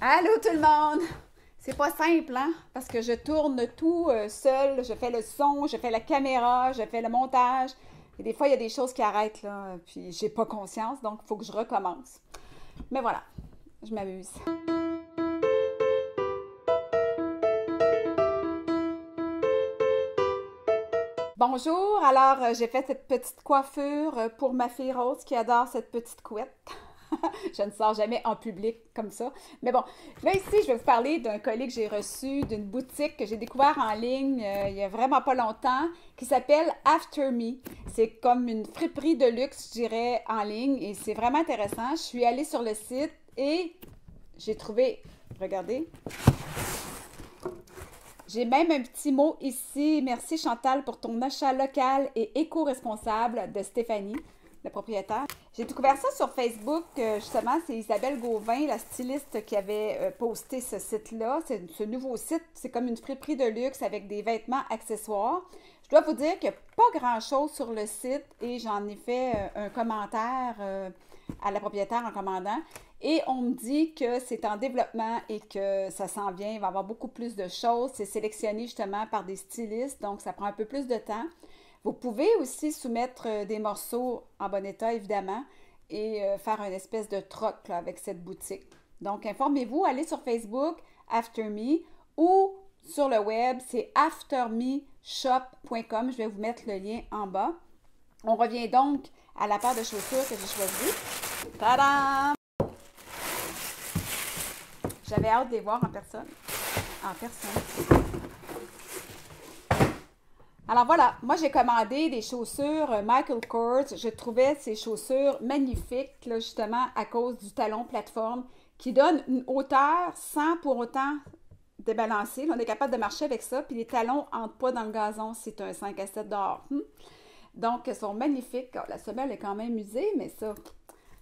Allô tout le monde! C'est pas simple, hein? Parce que je tourne tout seul, je fais le son, je fais la caméra, je fais le montage. Et des fois, il y a des choses qui arrêtent, là, puis j'ai pas conscience, donc il faut que je recommence. Mais voilà, je m'amuse. Bonjour, alors j'ai fait cette petite coiffure pour ma fille Rose qui adore cette petite couette. Je ne sors jamais en public comme ça. Mais bon, là ici, je vais vous parler d'un colis que j'ai reçu d'une boutique que j'ai découvert en ligne il y a vraiment pas longtemps qui s'appelle After Me. C'est comme une friperie de luxe, je dirais, en ligne et c'est vraiment intéressant. Je suis allée sur le site et j'ai trouvé, regardez, j'ai même un petit mot ici. Merci Chantal pour ton achat local et éco-responsable de Stéphanie, la propriétaire. J'ai découvert ça sur Facebook, justement, c'est Isabelle Gauvin, la styliste, qui avait posté ce site-là. Ce nouveau site, c'est comme une friperie de luxe avec des vêtements accessoires. Je dois vous dire qu'il n'y a pas grand-chose sur le site et j'en ai fait un commentaire à la propriétaire en commandant. Et on me dit que c'est en développement et que ça s'en vient, il va y avoir beaucoup plus de choses. C'est sélectionné justement par des stylistes, donc ça prend un peu plus de temps. Vous pouvez aussi soumettre des morceaux en bon état, évidemment, et faire une espèce de troc là, avec cette boutique. Donc, informez-vous, allez sur Facebook, After Me, ou sur le web, c'est aftermeshop.com. Je vais vous mettre le lien en bas. On revient donc à la paire de chaussures que j'ai choisie. Tadam! J'avais hâte de les voir en personne. En personne. Alors voilà, moi j'ai commandé des chaussures Michael Kors. Je trouvais ces chaussures magnifiques, là, justement à cause du talon plateforme qui donne une hauteur sans pour autant débalancer. Là, on est capable de marcher avec ça. Puis les talons n'entrent pas dans le gazon. C'est un 5 à 7 dehors. Donc, elles sont magnifiques. La semelle est quand même usée, mais ça,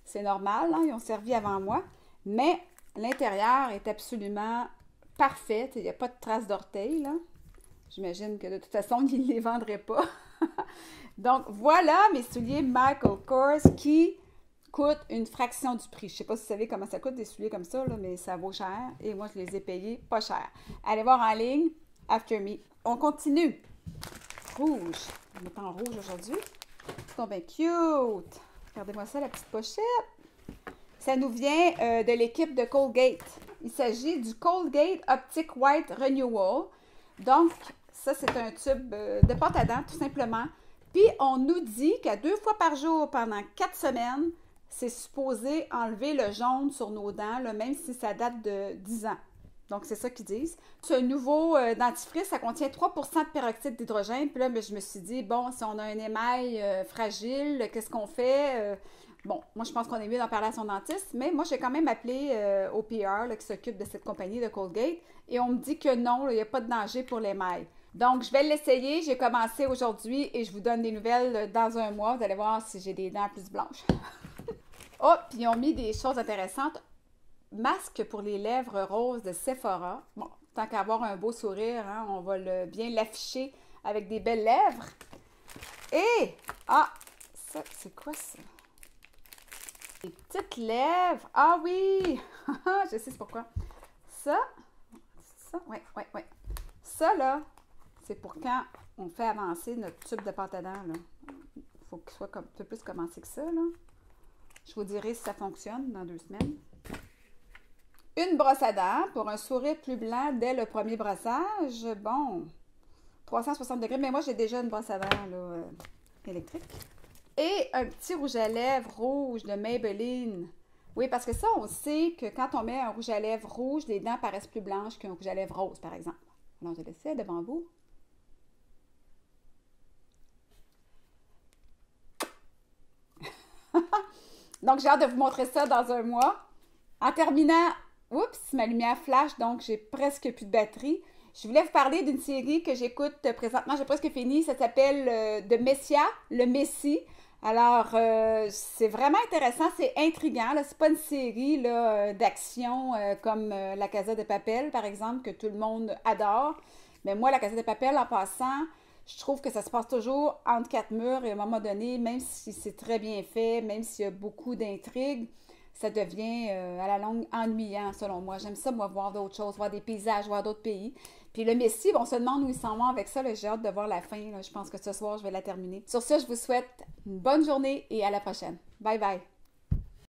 c'est normal. Hein? Ils ont servi avant moi. Mais l'intérieur est absolument parfait. Il n'y a pas de traces d'orteil, là. J'imagine que de toute façon, ils ne les vendraient pas. Donc, voilà mes souliers Michael Kors qui coûtent une fraction du prix. Je ne sais pas si vous savez comment ça coûte des souliers comme ça, là, mais ça vaut cher. Et moi, je les ai payés pas cher. Allez voir en ligne, After Me. On continue. Rouge. On est en rouge aujourd'hui. C'est bien cute. Regardez-moi ça, la petite pochette. Ça nous vient de l'équipe de Colgate. Il s'agit du Colgate Optic White Renewal. Donc, ça, c'est un tube de pâte à dents, tout simplement. Puis, on nous dit qu'à 2 fois par jour, pendant 4 semaines, c'est supposé enlever le jaune sur nos dents, là, même si ça date de 10 ans. Donc, c'est ça qu'ils disent. Ce nouveau dentifrice, ça contient 3% de peroxyde d'hydrogène. Puis là, je me suis dit, bon, si on a un émail fragile, qu'est-ce qu'on fait? Bon, moi, je pense qu'on est mieux d'en parler à son dentiste, mais moi, j'ai quand même appelé au PR là, qui s'occupe de cette compagnie de Colgate et on me dit que non, il n'y a pas de danger pour l'émail. Donc, je vais l'essayer. J'ai commencé aujourd'hui et je vous donne des nouvelles dans un mois. Vous allez voir si j'ai des dents plus blanches. Oh, puis ils ont mis des choses intéressantes. Masque pour les lèvres roses de Sephora. Bon, tant qu'à avoir un beau sourire, hein, on va bien l'afficher avec des belles lèvres. Et, ça, c'est quoi ça? Des petites lèvres. Ah oui! Je sais c'est pourquoi. Ça, oui. Ça, là, c'est pour quand on fait avancer notre tube de pâte à dents, là. Il faut qu'il soit un peu plus commencé que ça, là. Je vous dirai si ça fonctionne dans 2 semaines. Une brosse à dents pour un sourire plus blanc dès le premier brossage. Bon, 360 degrés, mais moi, j'ai déjà une brosse à dents, là, électrique. Et un petit rouge à lèvres rouge de Maybelline. Oui, parce que ça, on sait que quand on met un rouge à lèvres rouge, les dents paraissent plus blanches qu'un rouge à lèvres rose, par exemple. Alors, je l'essaie devant vous. Donc, j'ai hâte de vous montrer ça dans un mois. En terminant, oups, ma lumière flash, donc j'ai presque plus de batterie. Je voulais vous parler d'une série que j'écoute présentement, j'ai presque fini. Ça s'appelle The Messia, le Messie. Alors, c'est vraiment intéressant, c'est intriguant. C'est pas une série d'action comme La Casa de Papel, par exemple, que tout le monde adore. Mais moi, La Casa de Papel, en passant, je trouve que ça se passe toujours entre 4 murs et à un moment donné, même si c'est très bien fait, même s'il y a beaucoup d'intrigues, ça devient à la longue ennuyant, selon moi. J'aime ça, moi, voir d'autres choses, voir des paysages, voir d'autres pays. Puis le Messie, on se demande où ils s'en vont avec ça. J'ai hâte de voir la fin. Là. Je pense que ce soir, je vais la terminer. Sur ce, je vous souhaite une bonne journée et à la prochaine. Bye bye!